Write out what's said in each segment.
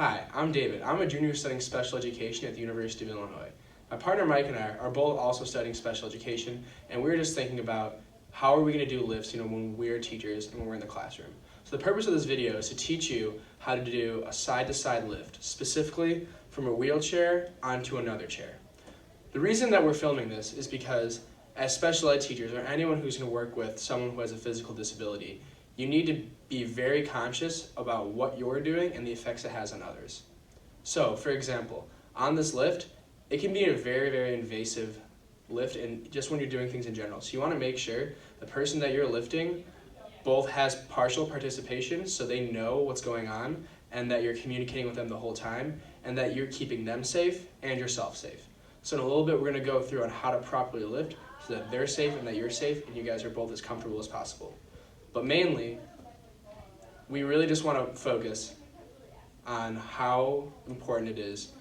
Hi, I'm David. I'm a junior studying special education at the University of Illinois. My partner Mike and I are both also studying special education, and we were just thinking about how are we going to do lifts, when we're teachers and when we're in the classroom. So the purpose of this video is to teach you how to do a side-to-side lift, specifically from a wheelchair onto another chair. The reason that we're filming this is because as special ed teachers, or anyone who's going to work with someone who has a physical disability, you need to be very conscious about what you're doing and the effects it has on others. So, for example, on this lift, it can be a very, very invasive lift, and just when you're doing things in general. So you want to make sure the person that you're lifting both has partial participation, so they know what's going on, and that you're communicating with them the whole time, and that you're keeping them safe and yourself safe. So in a little bit, we're going to go through on how to properly lift so that they're safe and that you're safe, and you guys are both as comfortable as possible. But mainly, we really just want to focus on how important it is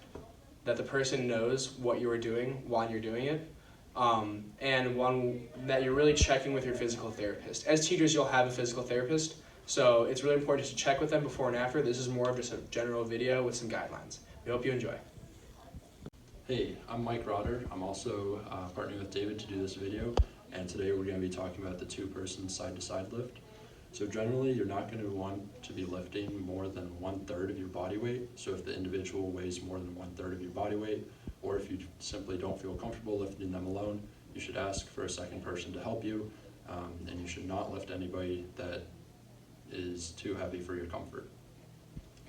that the person knows what you are doing while you're doing it, and one that you're really checking with your physical therapist. As teachers, you'll have a physical therapist, so it's really important to check with them before and after. This is more of just a general video with some guidelines. We hope you enjoy. Hey, I'm Mike Rotter. I'm also partnering with David to do this video, and today we're going to be talking about the two-person side-to-side lift. So generally, you're not going to want to be lifting more than 1/3 of your body weight. So if the individual weighs more than 1/3 of your body weight, or if you simply don't feel comfortable lifting them alone, you should ask for a second person to help you, and you should not lift anybody that is too heavy for your comfort.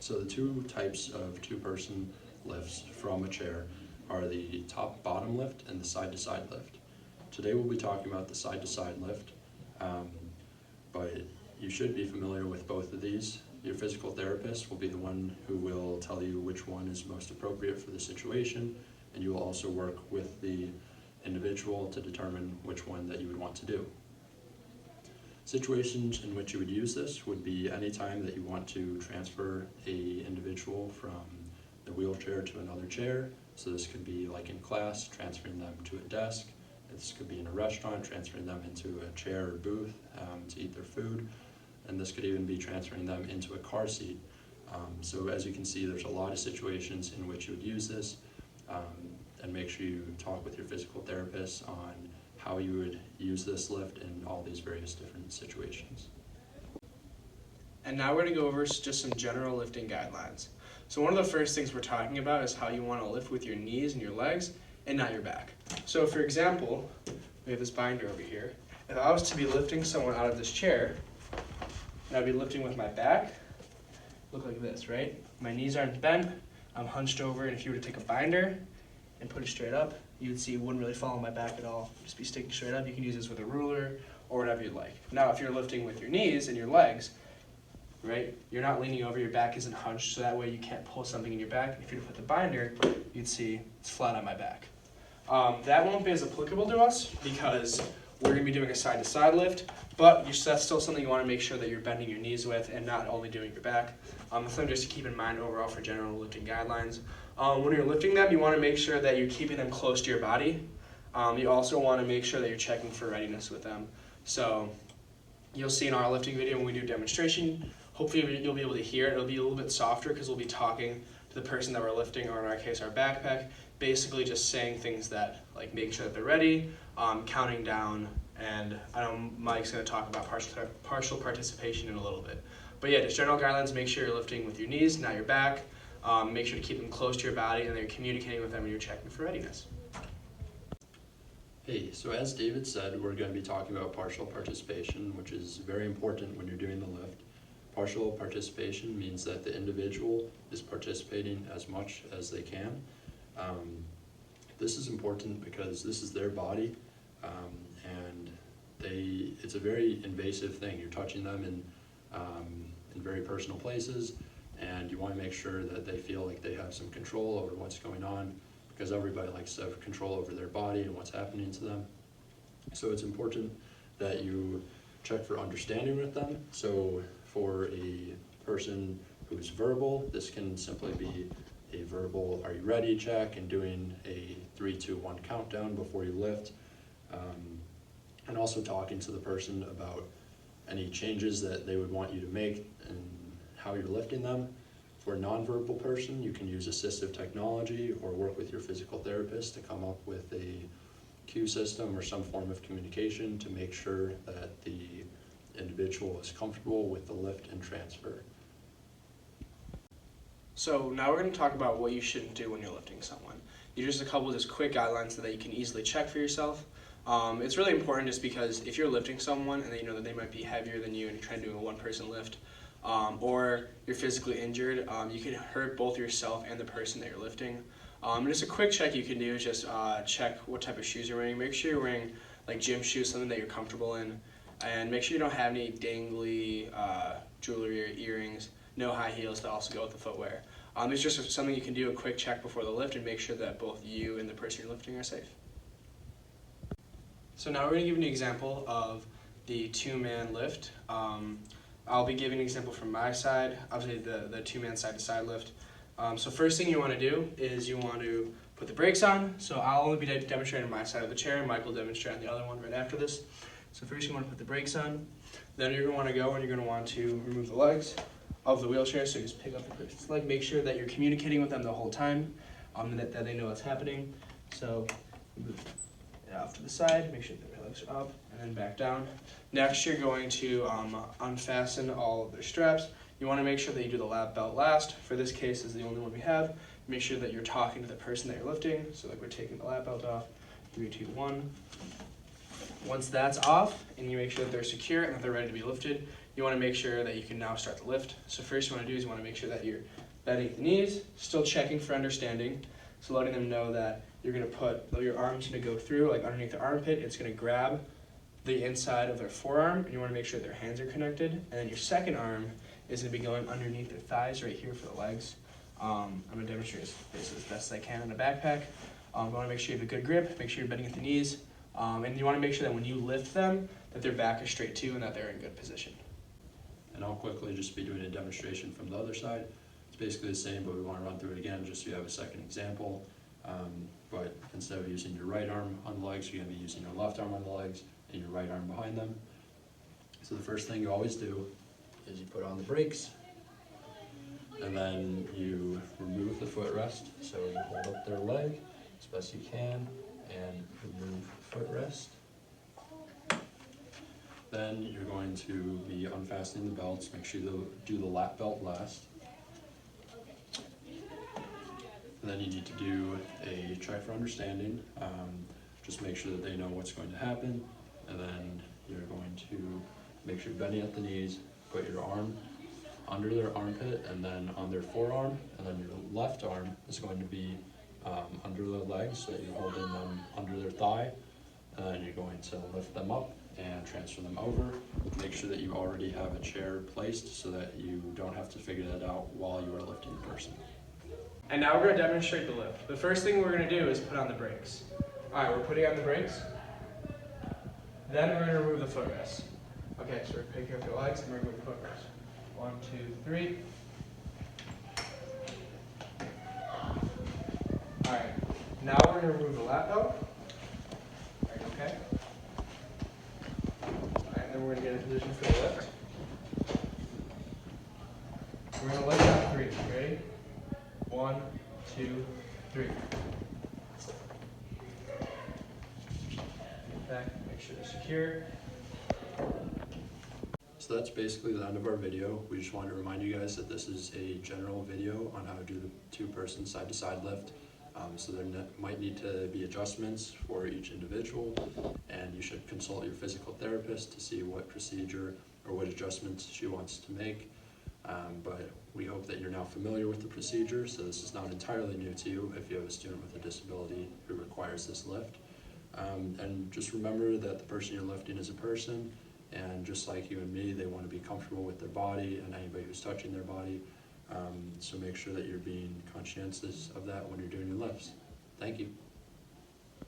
So the two types of two-person lifts from a chair are the top-bottom lift and the side-to-side lift. Today we'll be talking about the side-to-side lift, but you should be familiar with both of these. Your physical therapist will be the one who will tell you which one is most appropriate for the situation, and you will also work with the individual to determine which one that you would want to do. Situations in which you would use this would be any time that you want to transfer an individual from the wheelchair to another chair. So this could be like in class, transferring them to a desk. This could be in a restaurant, transferring them into a chair or booth to eat their food. And this could even be transferring them into a car seat. So as you can see, there's a lot of situations in which you would use this, and make sure you talk with your physical therapist on how you would use this lift in all these various different situations. And now we're going to go over just some general lifting guidelines. So one of the first things we're talking about is how you want to lift with your knees and your legs and not your back. So for example, we have this binder over here. If I was to be lifting someone out of this chair, and I'd be lifting with my back, look like this, right? My knees aren't bent, I'm hunched over, and if you were to take a binder and put it straight up, you would see it wouldn't really fall on my back at all. Just be sticking straight up. You can use this with a ruler or whatever you'd like. Now if you're lifting with your knees and your legs, right, you're not leaning over, your back isn't hunched, so that way you can't pull something in your back. If you were to put the binder, you'd see it's flat on my back. That won't be as applicable to us because we're going to be doing a side-to-side lift, but that's still something you want to make sure that you're bending your knees with and not only doing your back. Something just to keep in mind overall for general lifting guidelines. When you're lifting them, you want to make sure that you're keeping them close to your body. You also want to make sure that you're checking for readiness with them. So you'll see in our lifting video when we do demonstration, hopefully you'll be able to hear it. It'll be a little bit softer because we'll be talking to the person that we're lifting, or in our case, our backpack, basically just saying things that, like making sure that they're ready, counting down, and I know Mike's going to talk about partial participation in a little bit. But yeah, just general guidelines, make sure you're lifting with your knees, not your back. Make sure to keep them close to your body, and then you're communicating with them and you're checking for readiness. Hey, so as David said, we're going to be talking about partial participation, which is very important when you're doing the lift. Partial participation means that the individual is participating as much as they can. This is important because this is their body, and it's a very invasive thing. You're touching them in very personal places, and you want to make sure that they feel like they have some control over what's going on, because everybody likes to have control over their body and what's happening to them. So it's important that you check for understanding with them. So for a person who's verbal, this can simply be a verbal "are you ready" check and doing a 3, 2, 1 countdown before you lift, and also talking to the person about any changes that they would want you to make and how you're lifting them. For a nonverbal person, you can use assistive technology or work with your physical therapist to come up with a cue system or some form of communication to make sure that the individual is comfortable with the lift and transfer. So now we're going to talk about what you shouldn't do when you're lifting someone. These are just a couple of quick guidelines so that you can easily check for yourself. It's really important just because if you're lifting someone and you know that they might be heavier than you and you're trying to do a one-person lift, or you're physically injured, you can hurt both yourself and the person that you're lifting. Just a quick check you can do is just check what type of shoes you're wearing. Make sure you're wearing like gym shoes, something that you're comfortable in, and make sure you don't have any dangly jewelry or earrings. No high heels to also go with the footwear. It's just something you can do, a quick check before the lift, and make sure that both you and the person you're lifting are safe. So now we're going to give you an example of the two-man lift. I'll be giving an example from my side, obviously the two-man side-to-side lift. So first thing you want to do is you want to put the brakes on. So I'll only be demonstrating my side of the chair, and Mike will demonstrate on the other one right after this. So first you want to put the brakes on, then you're going to want to go and you're going to want to remove the legs of the wheelchair. So you just pick up the person's leg, make sure that you're communicating with them the whole time, that they know what's happening. So move it off to the side, make sure that their legs are up, and then back down. Next, you're going to unfasten all of their straps. You want to make sure that you do the lap belt last. For this case, is the only one we have. Make sure that you're talking to the person that you're lifting. So like we're taking the lap belt off. 3, 2, 1. Once that's off, and you make sure that they're secure and that they're ready to be lifted, you want to make sure that you can now start the lift. So first you want to do is you want to make sure that you're bending at the knees, still checking for understanding. So letting them know that you're going to put, your arm's going to go through, like underneath the armpit, it's going to grab the inside of their forearm, and you want to make sure their hands are connected. And then your second arm is going to be going underneath their thighs right here for the legs. I'm going to demonstrate this as best as I can in a backpack. You want to make sure you have a good grip, make sure you're bending at the knees, and you want to make sure that when you lift them, that their back is straight too and that they're in good position. And I'll quickly just be doing a demonstration from the other side. It's basically the same, but we want to run through it again just so you have a second example. But instead of using your right arm on the legs, you're going to be using your left arm on the legs and your right arm behind them. So the first thing you always do is you put on the brakes, and then you remove the footrest. So you hold up their leg as best you can and remove the footrest. Then you're going to be unfastening the belts. Make sure you do the lap belt last. And then you need to do a check for understanding. Just make sure that they know what's going to happen. And then you're going to make sure you're bending at the knees, put your arm under their armpit and then on their forearm. And then your left arm is going to be under their legs, so that you're holding them under their thigh. And then you're going to lift them up and transfer them over. Make sure that you already have a chair placed so that you don't have to figure that out while you are lifting the person. And now we're going to demonstrate the lift. The first thing we're going to do is put on the brakes. All right, we're putting on the brakes. Then we're going to remove the footrest. Okay, so we're picking up your legs and we're removing the footrest. 1, 2, 3. All right, now we're going to remove the lap belt. All right, okay. All right, then we're going to get in position for the lift. We're going to lift on 3. Ready? 1, 2, 3. Back, make sure they're secure. So that's basically the end of our video. We just wanted to remind you guys that this is a general video on how to do the two-person side-to-side lift. So there might need to be adjustments for each individual, and you should consult your physical therapist to see what procedure or what adjustments she wants to make. But we hope that you're now familiar with the procedure, so this is not entirely new to you if you have a student with a disability who requires this lift. And just remember that the person you're lifting is a person, and just like you and me, they want to be comfortable with their body and anybody who's touching their body. So make sure that you're being conscientious of that when you're doing your lifts. Thank you.